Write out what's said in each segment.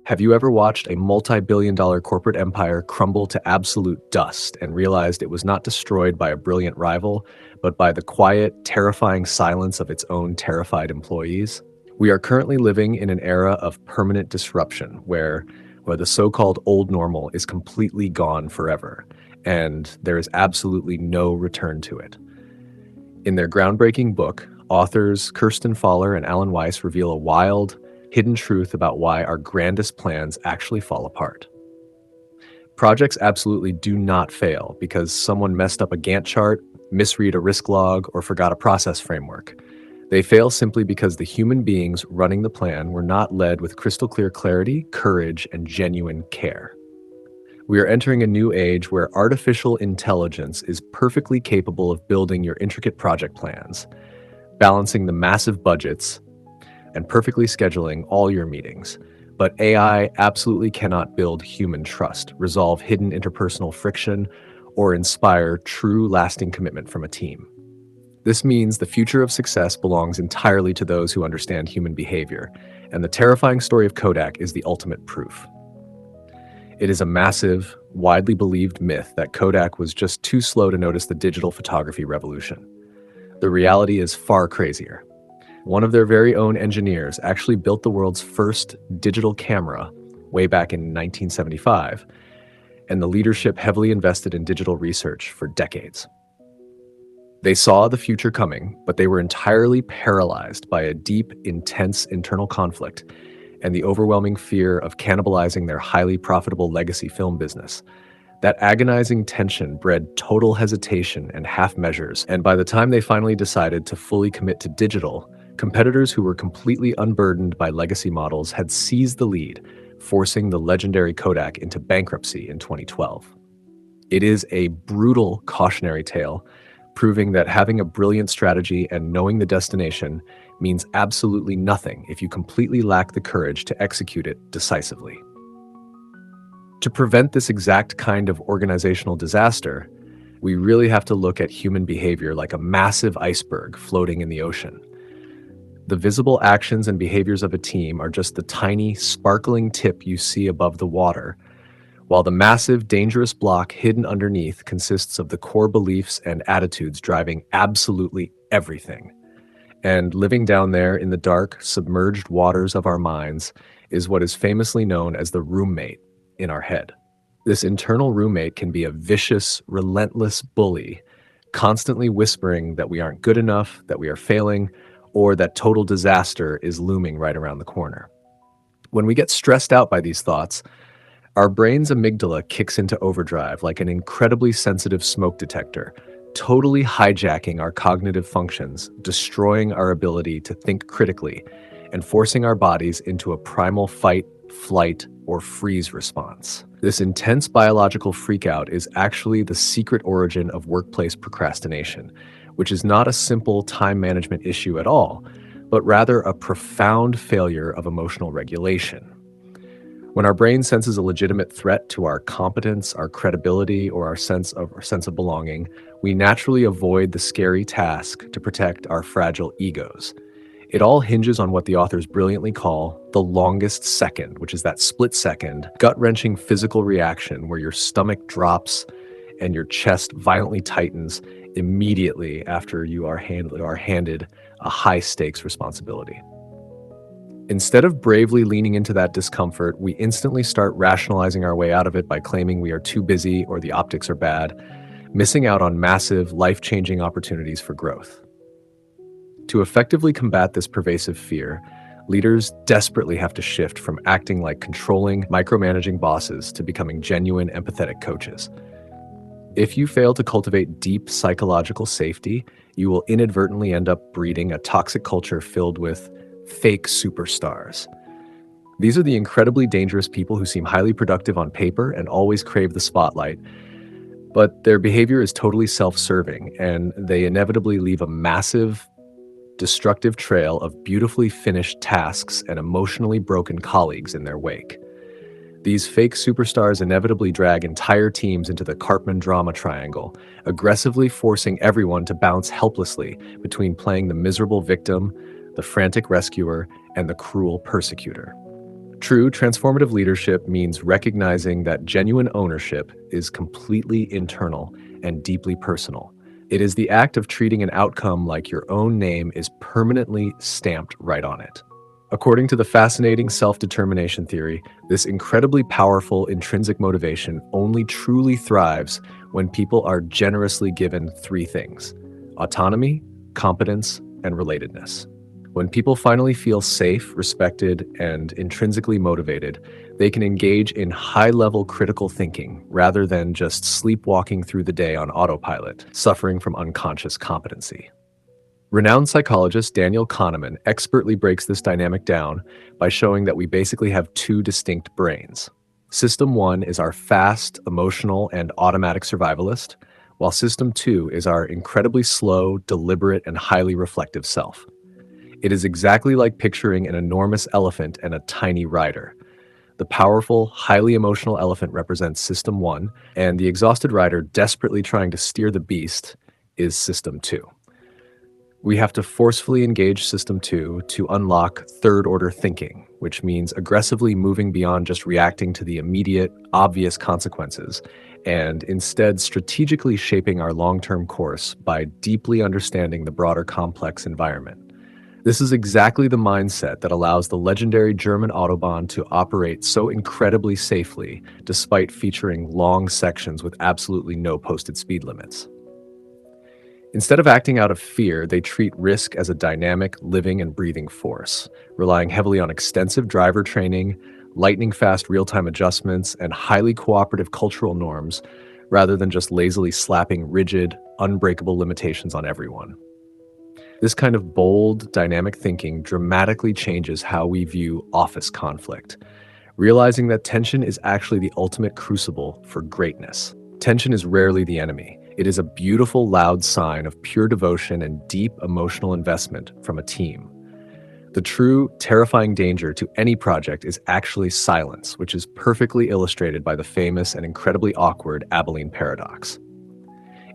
Have you ever watched a multi-billion-dollar corporate empire crumble to absolute dust and realized it was not destroyed by a brilliant rival, but by the quiet, terrifying silence of its own terrified employees? We are currently living in an era of permanent disruption where the so-called old normal is completely gone forever, and there is absolutely no return to it. In their groundbreaking book, authors Kursten and Alan Weiss reveal a wild, hidden truth about why our grandest plans actually fall apart. Projects absolutely do not fail because someone messed up a Gantt chart, misread a risk log, or forgot a process framework. They fail simply because the human beings running the plan were not led with crystal clear clarity, courage, and genuine care. We are entering a new age where artificial intelligence is perfectly capable of building your intricate project plans, balancing the massive budgets, and perfectly scheduling all your meetings. But AI absolutely cannot build human trust, resolve hidden interpersonal friction, or inspire true lasting commitment from a team. This means the future of success belongs entirely to those who understand human behavior, and the terrifying story of Kodak is the ultimate proof. It is a massive, widely believed myth that Kodak was just too slow to notice the digital photography revolution. The reality is far crazier. One of their very own engineers actually built the world's first digital camera way back in 1975, and the leadership heavily invested in digital research for decades. They saw the future coming, but they were entirely paralyzed by a deep, intense internal conflict and the overwhelming fear of cannibalizing their highly profitable legacy film business. That agonizing tension bred total hesitation and half measures, and by the time they finally decided to fully commit to digital, competitors who were completely unburdened by legacy models had seized the lead, forcing the legendary Kodak into bankruptcy in 2012. It is a brutal cautionary tale, proving that having a brilliant strategy and knowing the destination means absolutely nothing if you completely lack the courage to execute it decisively. To prevent this exact kind of organizational disaster, we really have to look at human behavior like a massive iceberg floating in the ocean. The visible actions and behaviors of a team are just the tiny, sparkling tip you see above the water, while the massive, dangerous block hidden underneath consists of the core beliefs and attitudes driving absolutely everything. And living down there in the dark, submerged waters of our minds is what is famously known as the roommate in our head. This internal roommate can be a vicious, relentless bully, constantly whispering that we aren't good enough, that we are failing, or that total disaster is looming right around the corner. When we get stressed out by these thoughts, our brain's amygdala kicks into overdrive like an incredibly sensitive smoke detector, totally hijacking our cognitive functions, destroying our ability to think critically, and forcing our bodies into a primal fight, flight, or freeze response. This intense biological freakout is actually the secret origin of workplace procrastination, which is not a simple time management issue at all, but rather a profound failure of emotional regulation. When our brain senses a legitimate threat to our competence, our credibility, or our sense of belonging, we naturally avoid the scary task to protect our fragile egos. It all hinges on what the authors brilliantly call the longest second, which is that split-second, gut-wrenching physical reaction where your stomach drops and your chest violently tightens immediately after you are handed a high-stakes responsibility. Instead of bravely leaning into that discomfort, we instantly start rationalizing our way out of it by claiming we are too busy or the optics are bad, missing out on massive, life-changing opportunities for growth. To effectively combat this pervasive fear, leaders desperately have to shift from acting like controlling, micromanaging bosses to becoming genuine, empathetic coaches. If you fail to cultivate deep psychological safety, you will inadvertently end up breeding a toxic culture filled with fake superstars. These are the incredibly dangerous people who seem highly productive on paper and always crave the spotlight, but their behavior is totally self-serving, and they inevitably leave a massive, destructive trail of beautifully finished tasks and emotionally broken colleagues in their wake. These fake superstars inevitably drag entire teams into the Karpman drama triangle, aggressively forcing everyone to bounce helplessly between playing the miserable victim, the frantic rescuer, and the cruel persecutor. True transformative leadership means recognizing that genuine ownership is completely internal and deeply personal. It is the act of treating an outcome like your own name is permanently stamped right on it. According to the fascinating self-determination theory, this incredibly powerful intrinsic motivation only truly thrives when people are generously given three things: autonomy, competence, and relatedness. When people finally feel safe, respected, and intrinsically motivated, they can engage in high-level critical thinking rather than just sleepwalking through the day on autopilot, suffering from unconscious competency. Renowned psychologist Daniel Kahneman expertly breaks this dynamic down by showing that we basically have two distinct brains. System 1 is our fast, emotional, and automatic survivalist, while System 2 is our incredibly slow, deliberate, and highly reflective self. It is exactly like picturing an enormous elephant and a tiny rider. The powerful, highly emotional elephant represents System 1, and the exhausted rider desperately trying to steer the beast is System 2. We have to forcefully engage System 2 to unlock third-order thinking, which means aggressively moving beyond just reacting to the immediate, obvious consequences, and instead strategically shaping our long-term course by deeply understanding the broader complex environment. This is exactly the mindset that allows the legendary German Autobahn to operate so incredibly safely, despite featuring long sections with absolutely no posted speed limits. Instead of acting out of fear, they treat risk as a dynamic, living, and breathing force, relying heavily on extensive driver training, lightning-fast real-time adjustments, and highly cooperative cultural norms, rather than just lazily slapping rigid, unbreakable limitations on everyone. This kind of bold, dynamic thinking dramatically changes how we view office conflict, realizing that tension is actually the ultimate crucible for greatness. Tension is rarely the enemy. It is a beautiful, loud sign of pure devotion and deep emotional investment from a team. The true, terrifying danger to any project is actually silence, which is perfectly illustrated by the famous and incredibly awkward Abilene Paradox.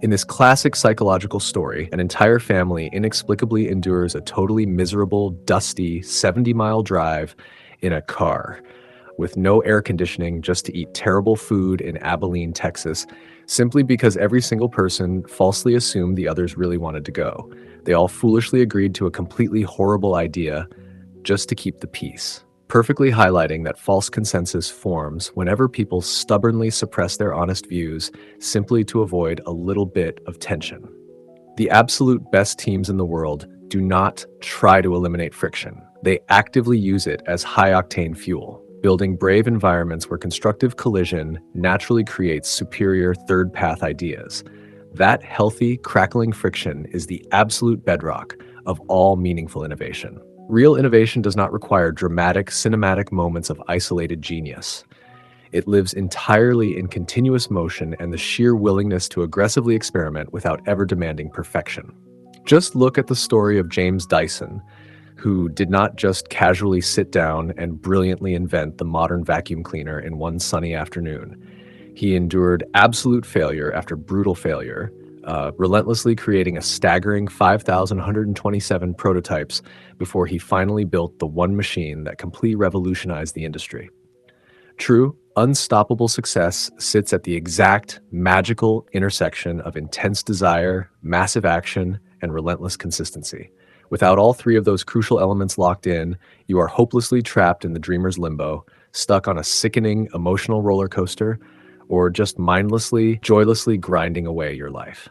In this classic psychological story, an entire family inexplicably endures a totally miserable, dusty 70-mile drive in a car with no air conditioning just to eat terrible food in Abilene, Texas, simply because every single person falsely assumed the others really wanted to go. They all foolishly agreed to a completely horrible idea just to keep the peace, perfectly highlighting that false consensus forms whenever people stubbornly suppress their honest views simply to avoid a little bit of tension. The absolute best teams in the world do not try to eliminate friction. They actively use it as high-octane fuel, building brave environments where constructive collision naturally creates superior third-path ideas. That healthy, crackling friction is the absolute bedrock of all meaningful innovation. Real innovation does not require dramatic, cinematic moments of isolated genius. It lives entirely in continuous motion and the sheer willingness to aggressively experiment without ever demanding perfection. Just look at the story of James Dyson, who did not just casually sit down and brilliantly invent the modern vacuum cleaner in one sunny afternoon. He endured absolute failure after brutal failure, relentlessly creating a staggering 5,127 prototypes before he finally built the one machine that completely revolutionized the industry. True, unstoppable success sits at the exact magical intersection of intense desire, massive action, and relentless consistency. Without all three of those crucial elements locked in, you are hopelessly trapped in the dreamer's limbo, stuck on a sickening emotional roller coaster, or just mindlessly, joylessly grinding away your life.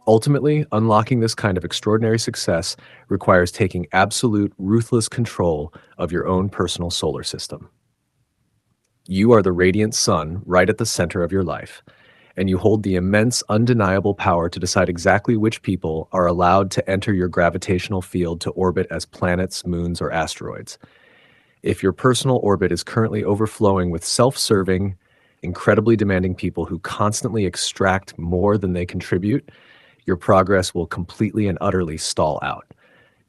Ultimately, unlocking this kind of extraordinary success requires taking absolute, ruthless control of your own personal solar system. You are the radiant sun right at the center of your life, and you hold the immense, undeniable power to decide exactly which people are allowed to enter your gravitational field to orbit as planets, moons, or asteroids. If your personal orbit is currently overflowing with self-serving, incredibly demanding people who constantly extract more than they contribute, your progress will completely and utterly stall out.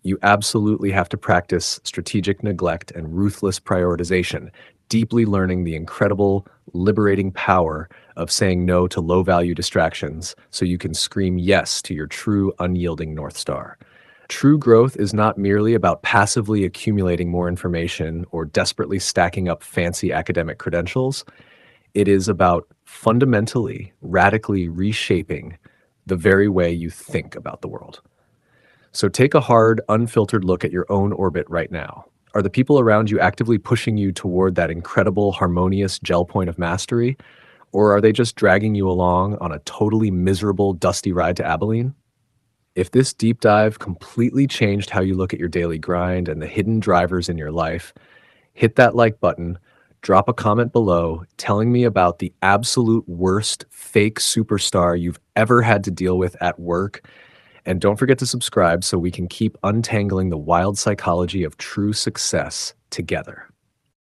You absolutely have to practice strategic neglect and ruthless prioritization, deeply learning the incredible, liberating power of saying no to low-value distractions so you can scream yes to your true, unyielding North Star. True growth is not merely about passively accumulating more information or desperately stacking up fancy academic credentials. It is about fundamentally, radically reshaping the very way you think about the world. So take a hard, unfiltered look at your own orbit right now. Are the people around you actively pushing you toward that incredible, harmonious gel point of mastery? Or are they just dragging you along on a totally miserable, dusty ride to Abilene? If this deep dive completely changed how you look at your daily grind and the hidden drivers in your life, hit that like button, drop a comment below telling me about the absolute worst fake superstar you've ever had to deal with at work. And don't forget to subscribe so we can keep untangling the wild psychology of true success together.